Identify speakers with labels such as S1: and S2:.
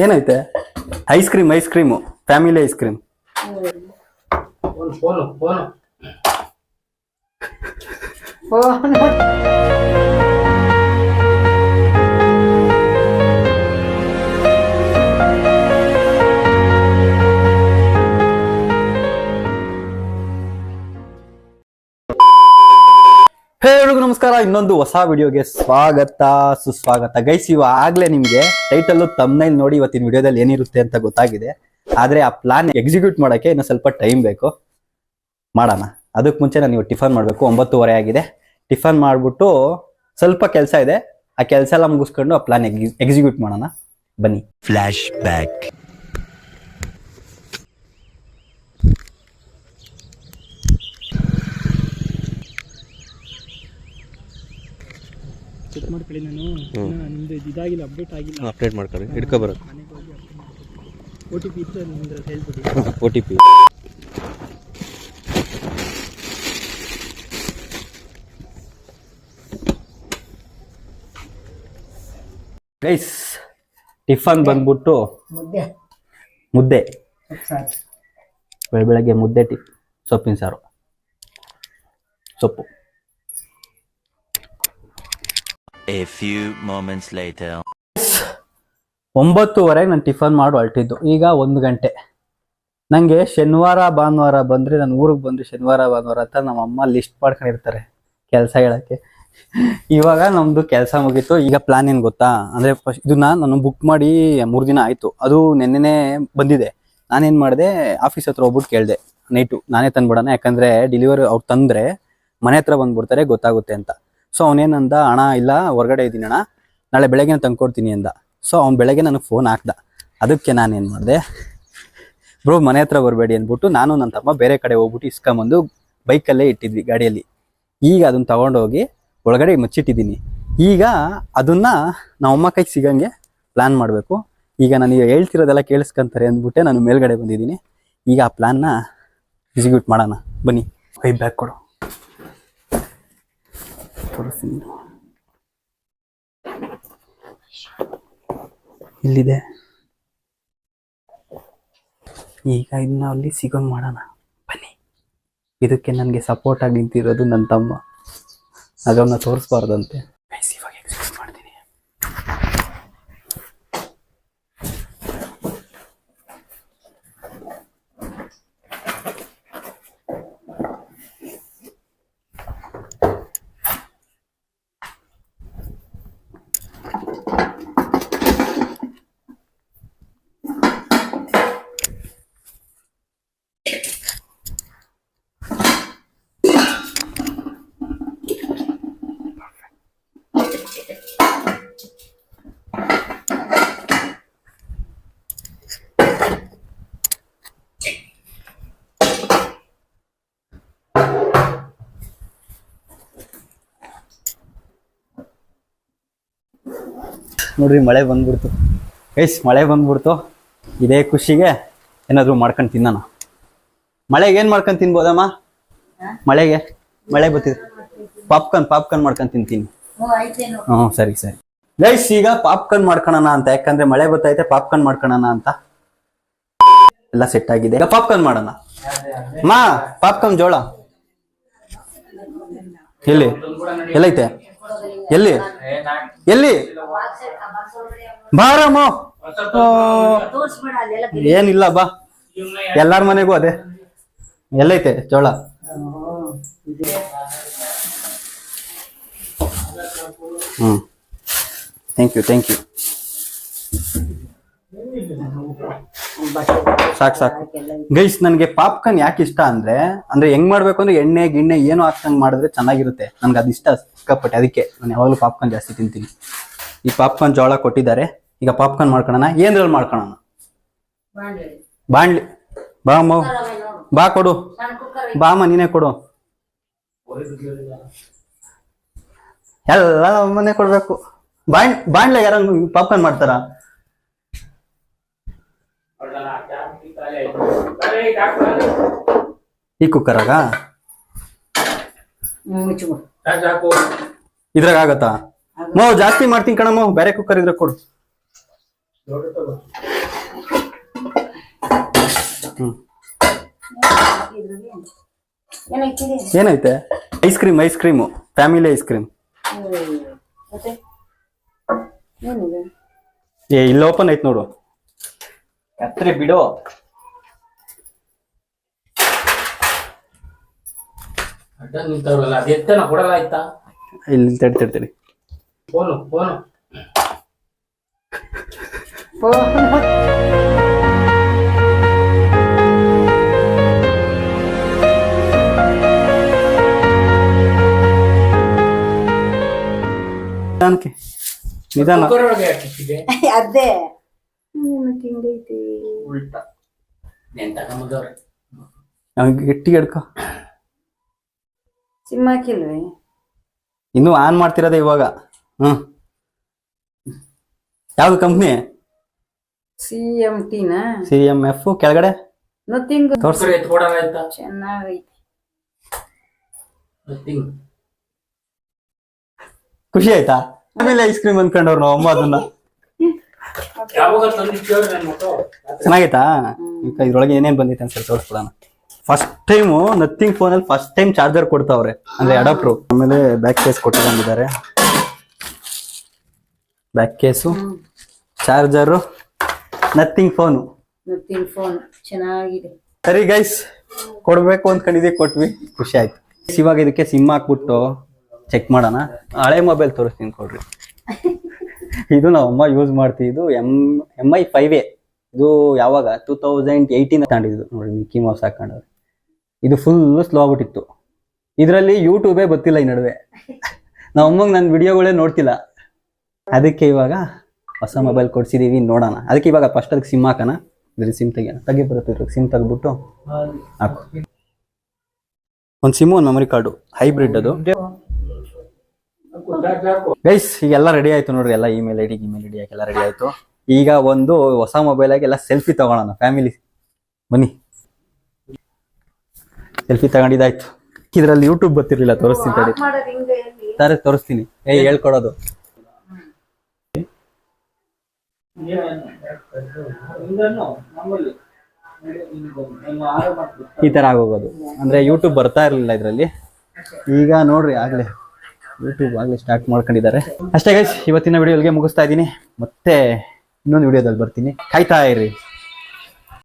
S1: ಏನೈತೆ? Ice cream, family ice cream. ಎಲ್ರಿಗೂ ನಮಸ್ಕಾರ, ಇನ್ನೊಂದು ಹೊಸ ವಿಡಿಯೋಗೆ ಸುಸ್ವಾಗತ. ಗೈಸ್, ಆಗ್ಲೇ ನಿಮ್ಗೆ ಟೈಟಲ್ ತಮ್ನೈಲ್ ನೋಡಿ ಇವತ್ತಿನ ವಿಡಿಯೋದಲ್ಲಿ ಏನಿರುತ್ತೆ ಅಂತ ಗೊತ್ತಾಗಿದೆ. ಆದ್ರೆ ಆ ಪ್ಲಾನ್ ಎಕ್ಸಿಕ್ಯೂಟ್ ಮಾಡಕ್ಕೆ ಇನ್ನು ಸ್ವಲ್ಪ ಟೈಮ್ ಬೇಕು. ಮಾಡೋಣ. ಅದಕ್ಕೆ ಮುಂಚೆ ನಾನು ಟಿಫನ್ ಮಾಡಬೇಕು. 9:30 ಆಗಿದೆ. ಟಿಫನ್ ಮಾಡ್ಬಿಟ್ಟು ಸ್ವಲ್ಪ ಕೆಲಸ ಇದೆ, ಆ ಕೆಲಸ ಎಲ್ಲ ಮುಗಿಸ್ಕೊಂಡು ಆ ಪ್ಲಾನ್ ಎಕ್ಸಿಕ್ಯೂಟ್ ಮಾಡೋಣ. ಬನ್ನಿ.
S2: Flash back.
S3: ಚೆಕ್ ಮಾಡ್ಕೊಳ್ಳಿ. ನಿಮ್ದು ಇದಾಗಿಲ್ಲ, ಅಪ್ಡೇಟ್ ಆಗಿಲ್ಲ.
S4: ಅಪ್ಡೇಟ್ ಮಾಡ್ಕೊಳ್ಳಿ, ಹಿಡ್ಕೊಬರೋದು.
S3: OTP ಇತ್ತು, ನಿಮ್ದು ಹೇಳ್ಬಿಡಿ.
S4: OTP
S1: ಗೈಸ್, ಟಿಫನ್ ಬಂದ್ಬಿಟ್ಟು ಮುದ್ದೆ. ಬೆಳಗ್ಗೆ ಮುದ್ದೆ, ಸೊಪ್ಪಿನ ಸಾರು, ಸೊಪ್ಪು.
S2: A few moments later.
S1: 9:30 ನಾನು ಟಿಫನ್ ಮಾಡಿ ಹೊರಟಿದ್ದು. ಈಗ 1 ಗಂಟೆ. ನಂಗೆ ಶನಿವಾರ ಭಾನುವಾರ ಬಂದ್ರೆ, ನಾನು ಊರಿಗೆ ಬಂದ್ರೆ ಶನಿವಾರ ಭಾನುವಾರ ಅಂತ ನಮ್ಮ ಅಮ್ಮ ಲಿಸ್ಟ್ ಮಾಡ್ಕೊಂಡಿರ್ತಾರೆ ಕೆಲಸ ಹೇಳಕ್ಕೆ. ಇವಾಗ ನಮ್ದು ಕೆಲಸ ಮುಗೀತು. ಈಗ ಪ್ಲಾನ್ ಏನ್ ಗೊತ್ತಾ ಅಂದ್ರೆ, ಇದನ್ನ ನಾನು ಬುಕ್ ಮಾಡಿ 3 ದಿನ ಆಯ್ತು. ಅದು ನೆನ್ನೆನೆ ಬಂದಿದೆ. ನಾನೇನ್ ಮಾಡಿದೆ, ಆಫೀಸ್ ಹತ್ರ ಹೋಗ್ಬಿಟ್ಟು ಕೇಳಿದೆ, ನೈಟು ನಾನೇ ತಂದ್ಬಿಡೋಣ, ಯಾಕಂದ್ರೆ ಡೆಲಿವರಿ ಅವ್ರು ತಂದ್ರೆ ಮನೆ ಹತ್ರ ಬಂದ್ಬಿಡ್ತಾರೆ, ಗೊತ್ತಾಗುತ್ತೆ ಅಂತ. ಸೊ ಅವನೇನಂದ, ಅಣ್ಣ ಇಲ್ಲ ಹೊರಗಡೆ ಇದ್ದೀನಿ ಅಣ್ಣ, ನಾಳೆ ಬೆಳಗ್ಗೆ ತಂದ್ಕೊಡ್ತೀನಿ ಅಂದ. ಸೊ ಅವ್ನು ಬೆಳಗ್ಗೆ ನನಗೆ ಫೋನ್ ಹಾಕ್ದ. ಅದಕ್ಕೆ ನಾನೇನು ಮಾಡಿದೆ, ಬ್ರೋ ಮನೆ ಹತ್ರ ಬರಬೇಡಿ ಅಂದ್ಬಿಟ್ಟು ನಾನು ನನ್ನ ತಮ್ಮ ಬೇರೆ ಕಡೆ ಹೋಗ್ಬಿಟ್ಟು ಇಸ್ಕೊಂಬಂದು ಬೈಕಲ್ಲೇ ಇಟ್ಟಿದ್ವಿ ಗಾಡಿಯಲ್ಲಿ. ಈಗ ಅದನ್ನ ತಗೊಂಡೋಗಿ ಒಳಗಡೆ ಮುಚ್ಚಿಟ್ಟಿದ್ದೀನಿ. ಈಗ ಅದನ್ನ ನಮ್ಮಮ್ಮ ಕೈಗೆ ಸಿಗಂಗೆ ಪ್ಲಾನ್ ಮಾಡಬೇಕು. ಈಗ ನಾನು ಹೇಳ್ತಿರೋದೆಲ್ಲ ಕೇಳಿಸ್ಕೊಂತಾರೆ ಅಂದ್ಬಿಟ್ಟೆ ನಾನು ಮೇಲ್ಗಡೆ ಬಂದಿದ್ದೀನಿ. ಈಗ ಆ ಪ್ಲಾನ್ನ ಎಕ್ಸಿಕ್ಯೂಟ್ ಮಾಡೋಣ. ಬನ್ನಿ. ಕೈ ಬ್ಯಾಗ್ ಕೊಡು, ಇಲ್ಲಿದೆ. ಈಗ ಇದನ್ನ ಅಲ್ಲಿ ಸಿಗೋಂಗ್ ಮಾಡೋಣ. ಬನ್ನಿ. ಇದಕ್ಕೆ ನನಗೆ ಸಪೋರ್ಟ್ ಆಗಿ ನಿಂತಿರೋದು ನನ್ನ ತಮ್ಮ. ಅದನ್ನ ತೋರಿಸ್ಬಾರ್ದಂತೆ. ಇವಾಗ ಎಕ್ಸಿಕ್ಯೂಟ್ ಮಾಡ್ತೀನಿ. ನೋಡ್ರಿ, ಮಳೆ ಬಂದ್ಬಿಡ್ತು ಗೈಸ್, ಮಳೆ ಬಂದ್ಬಿಡ್ತು. ಇದೇ ಖುಷಿಗೆ ಏನಾದ್ರು ಮಾಡ್ಕೊಂಡು ತಿನ್ನೋಣ. ಮಳೆಗೆ ಏನ್ ಮಾಡ್ಕೊಂಡು ತಿನ್ಬೋದಮ್ಮ? ಮಳೆಗೆ ಮಳೆ ಬರ್ತಿದೆ, ಪಾಪ್ಕಾರ್ನ್ ಮಾಡ್ಕೊಂಡು ತಿಂತೀನಿ. ಸರಿ ಗೈಸ್, ಈಗ ಪಾಪ್ಕಾರ್ನ್ ಮಾಡ್ಕೊಳೋಣ ಅಂತ, ಯಾಕಂದ್ರೆ ಮಳೆ ಬರ್ತೈತೆ. ಪಾಪ್ಕಾರ್ನ್ ಮಾಡ್ಕೊಳೋಣ ಅಂತ ಎಲ್ಲ ಸೆಟ್ ಆಗಿದೆ. ಈಗ ಪಾಪ್ಕಾರ್ನ್ ಮಾಡೋಣ. ಪಾಪ್ಕಾರ್ನ್ ಜೋಳ ಎಲ್ಲೈತೆ? ಎಲ್ಲಿ ಬಾರಮ್ಮ? ಏನಿಲ್ಲ, ಬಾ. ಎಲ್ಲಾರ ಮನೆಗೂ ಅದೇ. ಎಲ್ಲೈತೆ ಜೋಳ? Thank you. ಸಾಕು ಗೈಸ್. ನನ್ಗೆ ಪಾಪ್ಕಾರ್ನ್ ಯಾಕೆ ಇಷ್ಟ ಅಂದ್ರೆ ಹೆಂಗ್ ಮಾಡ್ಬೇಕು ಅಂದ್ರೆ, ಎಣ್ಣೆ ಗಿಣ್ಣೆ ಏನೋ ಹಾಕ್ತಂಗ್ ಮಾಡಿದ್ರೆ ಚೆನ್ನಾಗಿರುತ್ತೆ. ನನ್ಗೆ ಅದು ಇಷ್ಟ ಸಿಕ್ಕಾಪಟ್ಟೆ. ಅದಕ್ಕೆ ನಾನು ಯಾವಾಗಲೂ ಪಾಪ್ಕಾರ್ನ್ ಜಾಸ್ತಿ ತಿಂತೀನಿ. ಈ ಪಾಪ್ಕಾರ್ನ್ ಜೋಳ ಕೊಟ್ಟಿದ್ದಾರೆ. ಈಗ ಪಾಪ್ಕಾರ್ನ್ ಮಾಡ್ಕೊಳ್ಳೋಣ. ಏನ್ರಲ್ಲಿ ಮಾಡ್ಕೊಳ್ಳೋಣ? ಬಾಣ್ಲಿ. ಬಾ ಕೊಡು. ಬಾಮ್ಮ, ನೀನೇ ಕೊಡು. ಎಲ್ಲ ಮನೆ ಕೊಡ್ಬೇಕು. ಬಾಣ್ಲೆ ಯಾರ ಪಾಪ್ಕಾರ್ನ್ ಮಾಡ್ತಾರ? ಈ ಕುಕ್ಕರಾಗ ಇದ್ರಾಗ ಆಗತ್ತಾ? ಜಾಸ್ತಿ ಮಾಡ್ತೀನಿ ಕಣಮ್ಮ. ಬೇರೆ ಕುಕ್ಕರ್ ಇದ್ರೆ ಕೊಡು. ಏನೈತೆ? Ice cream family ice cream. ಏ ಇಲ್ಲಿ ಓಪನ್ ಐತ್ ನೋಡು. ಕತ್ರಿ ಬಿಡು.
S4: ಅಡ್ಡ ನಿಂತವ್ರಲ್ಲ ಅದೆತ್ತ ನಾ ಕೊಡಲ್ಲ ಆಯ್ತಾ?
S1: ಇಲ್ಲಿ ತಡಿ.
S4: ಫೋನು
S1: ನಿಧಾನ.
S4: ಕುಕ್ಕರ್ ಒಳಗೆ ಹಾಕಿಟ್ಟಿದೆ.
S5: ಅದೇ ಹಿಂಗೈತಿ.
S4: ಉಲ್ಟಾ ನೆನ್ ತಗೊಂಬಂದವ್ರೆ.
S1: ಗಟ್ಟಿಗೆ ಹಿಡ್ಕೊ.
S5: ಸಿಮ್ ಹಾಕಿಲ್ವೇ?
S1: ಇನ್ನು ಆನ್ ಮಾಡ್ತಿರೋದೆ ಇವಾಗ. ಯಾವ್ದು ಕಂಪ್ನಿ?
S5: CMT ನಾ?
S1: CMF ಕೆಳಗಡೆ
S5: ನಥಿಂಗ್.
S1: ತೋರ್ಸಿ.
S4: ಕುಕ್ಕರ್ ಎತ್ತ್ ಕೊಡಲ್ಲ ಆಯ್ತಾ?
S5: ಚೆನ್ನಾಗೈತಿ.
S4: ನಥಿಂಗ್.
S1: ಖುಷಿ ಆಯ್ತಾ? ಆಮೇಲೆ ಐಸ್ ಕ್ರೀಮ್ ಅನ್ಕೊಂಡವ್ರು ನಾವು ಅಮ್ಮ ಅದನ್ನ.
S4: ಯಾವಾಗ ತಂದಿಟ್ಟವ್ರೆ ನನ್ನ ಮಕ್ಕಳು?
S1: ಚೆನ್ನಾಗೈತಾ? ಈಗ ಇದ್ರೊಳಗೆ ಏನೇನ್ ಬಂದೈತೆ ಅಂತ ತೋರಿಸ್ಬಿಡೋಣ. ಫಸ್ಟ್ ಟೈಮು ನಥಿಂಗ್ ಫೋನಲ್ಲಿ ಫಸ್ಟ್ ಟೈಮ್ ಚಾರ್ಜರ್ ಕೊಡ್ತಾವ್ರೆ, ಅಂದ್ರೆ ಅಡಾಪ್ಟರ್. ಆಮೇಲೆ ಬ್ಯಾಕ್ ಕೇಸ್ ಕೊಟ್ಟಿದ್ದಾರೆ. Back case, charger, nothing phone.
S5: Nothing phone ಚೆನ್ನಾಗಿದೆ.
S1: ಸರಿ ಗೈಸ್, ಕೊಡ್ಬೇಕು ಅಂದ್ಕೊಂಡಿದ್ದೀವಿ, ಕೊಟ್ವಿ, ಖುಷಿ ಆಯ್ತು. ಇವಾಗ ಇದಕ್ಕೆ ಸಿಮ್ ಹಾಕ್ಬಿಟ್ಟು ಚೆಕ್ ಮಾಡೋಣ. ಹಳೆ ಮೊಬೈಲ್ ತೋರಿಸ್ತೀನಿ ಕೊಡ್ರಿ. ಇದು ನಾವು ಅಮ್ಮ ಯೂಸ್ ಮಾಡ್ತಿದ್ದು MI 5A. ಇದು ಯಾವಾಗ 2018 ತಗೊಂಡಿದ್ದು ನೋಡಿ. ಮಿಕ್ಕಿ ಮೌಸ್ ಹಾಕೊಂಡವ್ರೆ. ಇದು ಫುಲ್ ಸ್ಲೋ ಆಗ್ಬಿಟ್ಟಿತ್ತು. ಇದರಲ್ಲಿ ಯೂಟ್ಯೂಬೇ ಗೊತ್ತಿಲ್ಲ ಈ ನಡುವೆ. ನಾವು ಅಮ್ಮಂಗೆ ನನ್ನ ವಿಡಿಯೋಗಳೇ ನೋಡ್ತಿಲ್ಲ. ಅದಕ್ಕೆ ಇವಾಗ ಹೊಸ ಮೊಬೈಲ್ ಕೊಡ್ಸಿದೀವಿ, ನೋಡೋಣ. ಅದಕ್ಕೆ ಇವಾಗ ಫಸ್ಟ್ ಅದಕ್ಕೆ ಸಿಮ್ ಹಾಕೋಣ. ಇದ್ರಲ್ಲಿ ಸಿಮ್ ತೆಗಿ ಬರುತ್ತೆ. ಸಿಮ್ ತೆಗ್ಬಿಟ್ಟು ಹಾಕು. ಒಂದು ಸಿಮ್ಮು, ಒಂದು ಮೆಮೊರಿ ಕಾರ್ಡು, ಹೈಬ್ರಿಡ್ ಅದು. ಗೈಸ್ ಈಗೆಲ್ಲ ರೆಡಿ ಆಯ್ತು ನೋಡ್ರಿ. ಎಲ್ಲ ಇಮೇಲ್ ಐಡಿ ಎಲ್ಲ ರೆಡಿ ಆಯ್ತು. ಈಗ ಒಂದು ಹೊಸ ಮೊಬೈಲ್ ಆಗಿ ಎಲ್ಲ ಸೆಲ್ಫಿ ತಗೊಳ್ಳೋಣ ಫ್ಯಾಮಿಲಿ. ಬನ್ನಿ, ಸೆಲ್ಫಿ ತಗೊಂಡಿದ್ದಾಯ್ತು. ಇದ್ರಲ್ಲಿ ಯೂಟ್ಯೂಬ್ ಗೊತ್ತಿರಲಿಲ್ಲ, ತೋರಿಸ್ತೀನಿ ತಡಿ.
S5: ಮಾಡೋದು ಹಿಂಗೆ ಎಲ್ಲಿ?
S1: ತಾರೆ ತೋರಿಸ್ತೀನಿ. ಹೇಳ್ಕೊಡೋದು ಈ ತರ ಆಗೋಗೋದು. ಅಂದ್ರೆ ಯೂಟ್ಯೂಬ್ ಬರ್ತಾ ಇರಲಿಲ್ಲ ಇದ್ರಲ್ಲಿ. ಈಗ ನೋಡ್ರಿ ಆಗ್ಲೇ ಯೂಟ್ಯೂಬ್ ಆಗ್ಲೇ ಸ್ಟಾರ್ಟ್ ಮಾಡ್ಕೊಂಡಿದ್ದಾರೆ. ಅಷ್ಟೇ ಗೈಸ್, ಇವತ್ತಿನ ವಿಡಿಯೋ ಇಲ್ಲಿಗೆ ಮುಗಿಸ್ತಾ ಇದ್ದೀನಿ. ಮತ್ತೆ ಇನ್ನೊಂದು ವಿಡಿಯೋದಲ್ಲಿ ಬರ್ತೀನಿ, ಕಾಯ್ತಾ ಇರಿ.